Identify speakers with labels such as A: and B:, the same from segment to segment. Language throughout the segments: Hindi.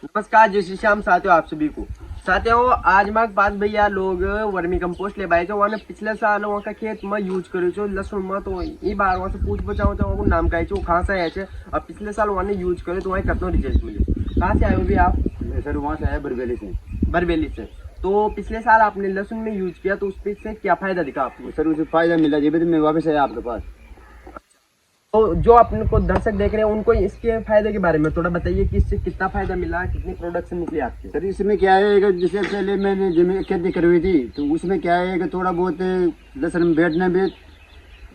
A: नमस्कार, जय श्री श्याम साथियों, आप सभी को। साथियों, आज मार्ग पास भैया लोग वर्मी कंपोस्ट ले भाई जो वहाँ पिछले साल वहाँ का खेत में यूज करे छो लहसुन में, तो ई बार वहाँ से पूछ बचाओ तो वहाँ नाम का है कहाँ से है अब पिछले साल वहाँ यूज करे तो वहाँ कितना रिजल्ट मिले। कहाँ से आए हो भी आप?
B: सर वहाँ से आया बरबेली से।
A: बरबेली से। तो पिछले साल आपने लहसुन में यूज किया तो उससे क्या फायदा दिखा आपको?
B: सर उसे फायदा मिला जब मैं वापस आया आपके पास।
A: तो जो अपने को दर्शक देख रहे हैं उनको इसके फायदे के बारे में थोड़ा बताइए कि इससे कितना फायदा मिला, कितनी प्रोडक्शन निकली आपकी?
B: सर इसमें क्या है कि जैसे पहले मैंने जमीन खेती करवाई थी तो उसमें क्या है कि थोड़ा बहुत लहसुन में बैठने में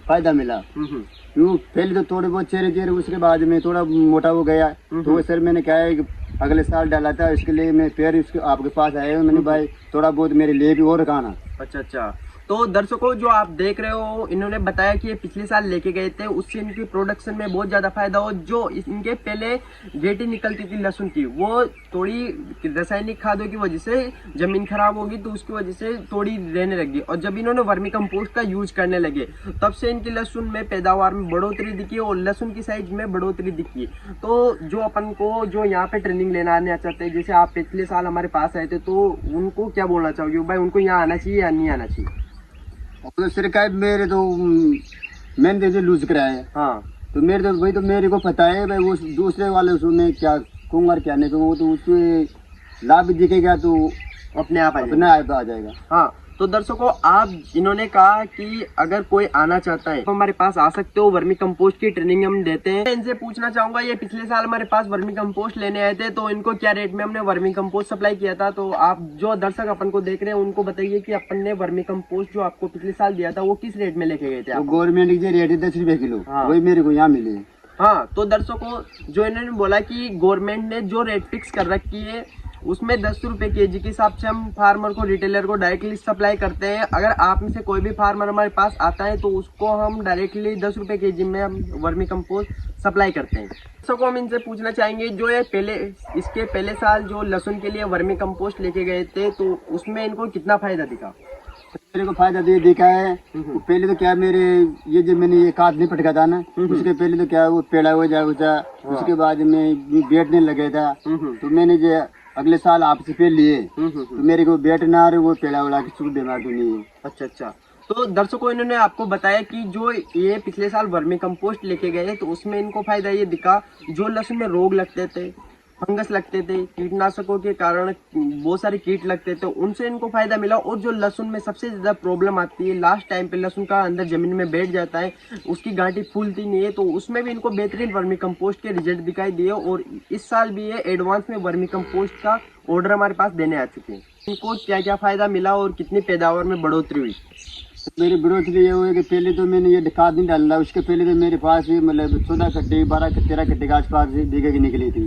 B: फायदा मिला। क्यों पहले तो थोड़े बहुत चेहरे चेहरे उसके बाद में थोड़ा मोटा हो गया। तो सर मैंने क्या है कि अगले साल डाला था, इसके लिए मैं फिर इसके आपके पास आया हूँ। मैंने भाई थोड़ा बहुत मेरे लिए भी और खाना।
A: अच्छा। तो दर्शकों जो आप देख रहे हो, इन्होंने बताया कि ये पिछले साल लेके गए थे, उससे इनकी प्रोडक्शन में बहुत ज्यादा फायदा हो। जो इनके पहले गेटी निकलती थी लहसुन की, वो थोड़ी रासायनिक खादों की वजह से जमीन खराब होगी तो उसकी वजह से थोड़ी रहने लगी। और जब इन्होंने वर्मी कंपोस्ट का यूज करने लगे तब से इनकी लहसुन में पैदावार में बढ़ोतरी दिखी और लहसुन की साइज में बढ़ोतरी दिखी। तो जो अपन को जो यहाँ पे ट्रेनिंग लेना आने चाहते हैं, जैसे आप पिछले साल हमारे पास आए थे, तो उनको क्या बोलना चाहोगे भाई, उनको यहाँ आना चाहिए या नहीं आना चाहिए?
B: तो सर का मेरे तो मैंने जो लूज कराया।
A: हाँ,
B: तो मेरे तो भाई तो मेरे को पता है भाई वो दूसरे वाले उसमें क्या कहूँगा क्या नहीं कहूँगा, तो उसमें लाभ भी दिखेगा तो
A: अपने आप
B: आ जाएगा।
A: हाँ, तो दर्शकों आप इन्होंने कहा कि अगर कोई आना चाहता है तो हमारे पास आ सकते हो, वर्मी कंपोस्ट की ट्रेनिंग हम देते हैं। इनसे पूछना चाहूंगा, ये पिछले साल हमारे पास वर्मी कंपोस्ट लेने आए थे तो इनको क्या रेट में हमने वर्मी कंपोस्ट सप्लाई किया था? तो आप जो दर्शक अपन को देख रहे हैं उनको बताइए कि अपन ने वर्मी कंपोस्ट जो आपको पिछले साल दिया था वो किस रेट में लेके गए थे?
B: गवर्नमेंट की रेट है 10 रुपए किलो।
A: हाँ।
B: वही मेरे को यहाँ मिले।
A: हाँ, तो दर्शकों जो इन्होंने बोला कि गवर्नमेंट ने जो रेट फिक्स कर रखी है उसमें 10 रुपए केजी के हिसाब से हम फार्मर को, रिटेलर को डायरेक्टली सप्लाई करते हैं। अगर आप में से कोई भी फार्मर हमारे पास आता है तो उसको हम डायरेक्टली 10 रुपए केजी में हम वर्मी कंपोस्ट सप्लाई करते हैं। तो हम इनसे पूछना चाहेंगे, जो ये इसके पहले साल जो लहसुन के लिए वर्मी कंपोस्ट लेके गए थे तो उसमें इनको कितना फायदा दिखा?
B: मेरे को फायदा देखा है। तो पहले तो क्या मेरे ये जो मैंने ये काट नहीं पटका था ना, उसके पहले तो क्या वो पेड़ा हो जाए उसके बाद में बैठने लगे था। तो मैंने जो अगले साल आपसे पे लिए तो मेरे को बैठना और वो पेड़ा उड़ा के चूक देना तो नहीं है।
A: अच्छा। तो दर्शकों इन्होंने आपको बताया कि जो ये पिछले साल वर्मी कंपोस्ट लेके गए तो उसमें इनको फायदा ये दिखा, जो लहसुन में रोग लगते थे, फंगस लगते थे, कीटनाशकों के कारण बहुत सारे कीट लगते थे, उनसे इनको फायदा मिला। और जो लहसुन में सबसे ज्यादा प्रॉब्लम आती है लास्ट टाइम पे, लहसुन का अंदर जमीन में बैठ जाता है, उसकी गांठी फूलती नहीं है, तो उसमें भी इनको बेहतरीन वर्मी कंपोस्ट के रिजल्ट दिखाई दिए। और इस साल भी ये एडवांस में वर्मी कंपोस्ट का ऑर्डर हमारे पास देने आ चुके हैं। इनको क्या क्या फायदा मिला और कितनी पैदावार में बढ़ोतरी हुई?
B: मेरी बढ़ोतरी ये हुई कि पहले तो मैंने ये खाद नहीं डाला, उसके पहले तो मेरे पास ही मतलब 14 कट्टे 13 कट्टे के आसपास बीघे की निकली थी।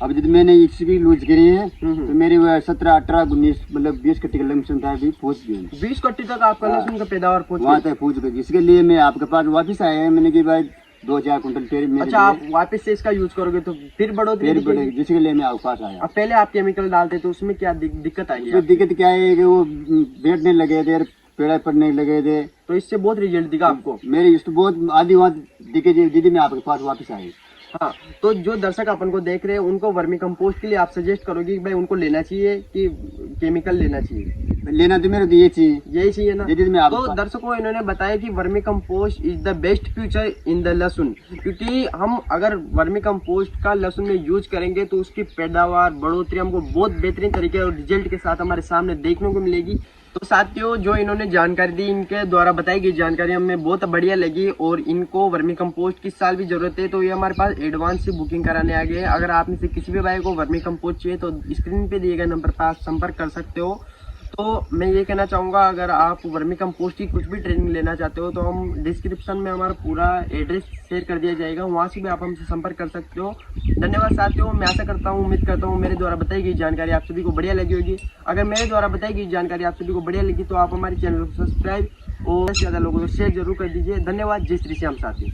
B: अब जब मैंने इसकी लूज करी है तो मेरी 17, 18, 19 मतलब 20 कट्टे का लमसम था भी पहुंच गई।
A: 20 कट्टे तक आपका लहसुन का पैदावार
B: वहाँ तक पहुंच गई, जिसके लिए मैं आपके पास वापिस आया है। मैंने की भाई 2-4 कुंटल तेल।
A: अच्छा, आप वापस से इसका यूज करोगे तो फिर बढ़ोतरी बढ़ेगी,
B: जिसके लिए मैं आपके पास आया।
A: अब पहले आप केमिकल डालते तो उसमें क्या दिक्कत आई?
B: दिक्कत क्या है कि वो बैठने लगे थे, पेड़ा पड़ने लगे थे,
A: तो इससे बहुत रिजल्ट दिखा आपको?
B: मेरी इस तो बहुत आधी वहाँ दिखे दीदी मैं आपके पास वापस आई।
A: हाँ, तो जो दर्शक अपन को देख रहे हैं उनको वर्मी कंपोस्ट के लिए आप सजेस्ट करोगे कि भाई उनको लेना चाहिए कि केमिकल लेना चाहिए?
B: लेना तो मेरे यही
A: चाहिए ना।
B: दीदी मैं
A: तो दर्शकों इन्होंने बताया कि vermi compost is the best future in the लहसुन, क्योंकि हम अगर वर्मी कंपोस्ट का लहसुन में यूज करेंगे तो उसकी पैदावार बढ़ोतरी हमको बहुत बेहतरीन तरीके और रिजल्ट के साथ हमारे सामने देखने को मिलेगी। तो साथियों जो इन्होंने जानकारी दी, इनके द्वारा बताई गई जानकारी हमें बहुत बढ़िया लगी और इनको वर्मी कंपोस्ट की साल भी जरूरत है तो ये हमारे पास एडवांस से बुकिंग कराने आ गए। अगर आप में से किसी भी भाई को वर्मी कंपोस्ट चाहिए तो स्क्रीन पे दिए गए नंबर पर आप संपर्क कर सकते हो। तो मैं ये कहना चाहूँगा, अगर आप वर्मी कंपोस्ट की कुछ भी ट्रेनिंग लेना चाहते हो तो हम डिस्क्रिप्शन में हमारा पूरा एड्रेस शेयर कर दिया जाएगा, वहाँ से भी आप हमसे संपर्क कर सकते हो। धन्यवाद साथियों, मैं आशा करता हूँ, उम्मीद करता हूँ मेरे द्वारा बताई गई जानकारी आप सभी को बढ़िया लगी होगी। अगर मेरे द्वारा बताई गई जानकारी आप सभी को बढ़िया लगी तो आप हमारे चैनल को सब्सक्राइब और ज़्यादा लोगों को शेयर जरूर कर दीजिए। धन्यवाद, जय श्री श्याम साथी।